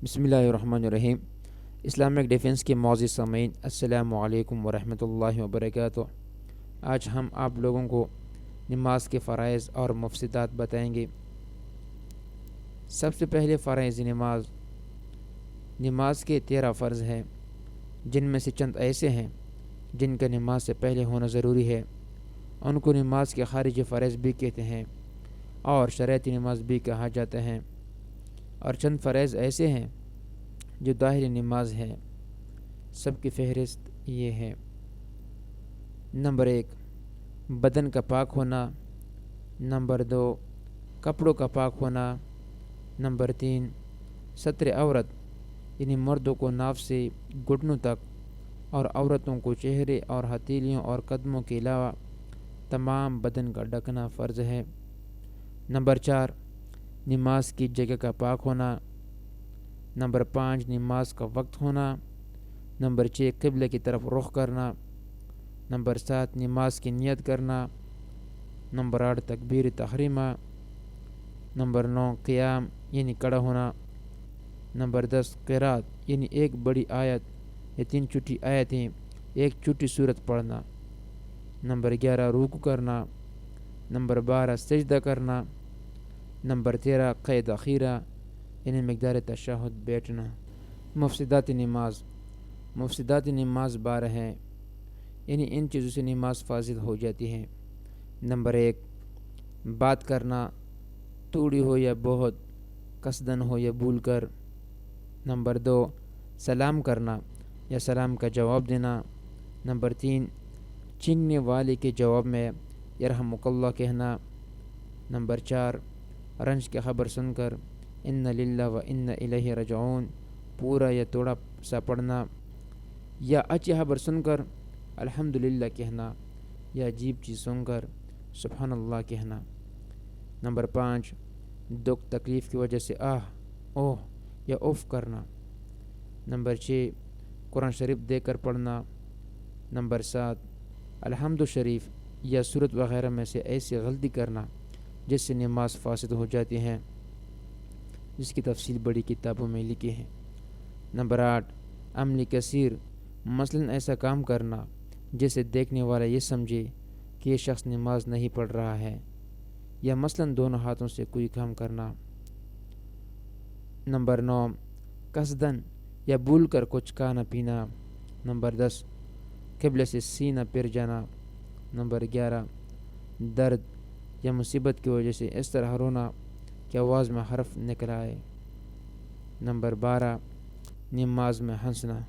بسم اللہ الرحمن الرحیم۔ اسلامک ڈیفنس کے معزز سامعین، السلام علیکم ورحمۃ اللہ وبرکاتہ۔ آج ہم آپ لوگوں کو نماز کے فرائض اور مفسدات بتائیں گے۔ سب سے پہلے فرائض نماز کے 13 فرض ہیں، جن میں سے چند ایسے ہیں جن کا نماز سے پہلے ہونا ضروری ہے۔ ان کو نماز کے خارجی فرائض بھی کہتے ہیں اور شرعیتی نماز بھی کہا جاتا ہے، اور چند فرائض ایسے ہیں جو ظاہری نماز ہے۔ سب کی فہرست یہ ہے۔ نمبر 1، بدن کا پاک ہونا۔ نمبر 2، کپڑوں کا پاک ہونا۔ نمبر 3، ستر عورت، یعنی مردوں کو ناف سے گھٹنوں تک اور عورتوں کو چہرے اور ہتھیلیوں اور قدموں کے علاوہ تمام بدن کا ڈھکنا فرض ہے۔ نمبر 4، نماز کی جگہ کا پاک ہونا۔ نمبر 5، نماز کا وقت ہونا۔ نمبر 6، قبلے کی طرف رخ کرنا۔ نمبر 7، نماز کی نیت کرنا۔ نمبر 8، تکبیر تحریمہ۔ نمبر 9، قیام یعنی کھڑا ہونا۔ نمبر 10، قرات یعنی ایک بڑی آیت یا 3 چھوٹی آیتیں، ایک چھوٹی سورت پڑھنا۔ نمبر 11، رکوع کرنا۔ نمبر 12، سجدہ کرنا۔ نمبر 13، قید اخیرہ یعنی مقدار تشہد بیٹھنا۔ مفسدات نماز 12 ہیں، یعنی ان چیزوں سے نماز فاسد ہو جاتی ہے۔ نمبر 1، بات کرنا، تھوڑی ہو یا بہت، قصدن ہو یا بھول کر۔ نمبر 2، سلام کرنا یا سلام کا جواب دینا۔ نمبر 3، چینگنے والے کے جواب میں یرحمک اللہ کہنا۔ نمبر 4، رنج کی خبر سن کر ان للہ و ان الیہ راجعون پورا یا تھوڑا سا پڑھنا، یا اچھی خبر سن کر الحمدللہ کہنا، یا عجیب چیز سن کر سبحان اللہ کہنا۔ نمبر 5، دکھ تکلیف کی وجہ سے آہ، اوہ یا اوف کرنا۔ نمبر 6، قرآن شریف دیکھ کر پڑھنا۔ نمبر 7، الحمد شریف یا سورت وغیرہ میں سے ایسی غلطی کرنا جس سے نماز فاسد ہو جاتی ہیں، جس کی تفصیل بڑی کتابوں میں لکھی ہے۔ نمبر 8، عمل کثیر، مثلاً ایسا کام کرنا جسے دیکھنے والا یہ سمجھے کہ یہ شخص نماز نہیں پڑھ رہا ہے، یا مثلاً دونوں ہاتھوں سے کوئی کام کرنا۔ نمبر 9، قصدن یا بھول کر کچھ کھانا پینا۔ نمبر 10، قبلے سے سینہ پھر جانا۔ نمبر 11، درد یا مصیبت کی وجہ سے اس طرح رونا کہ آواز میں حرف نکل آئے۔ نمبر 12، نماز میں ہنسنا۔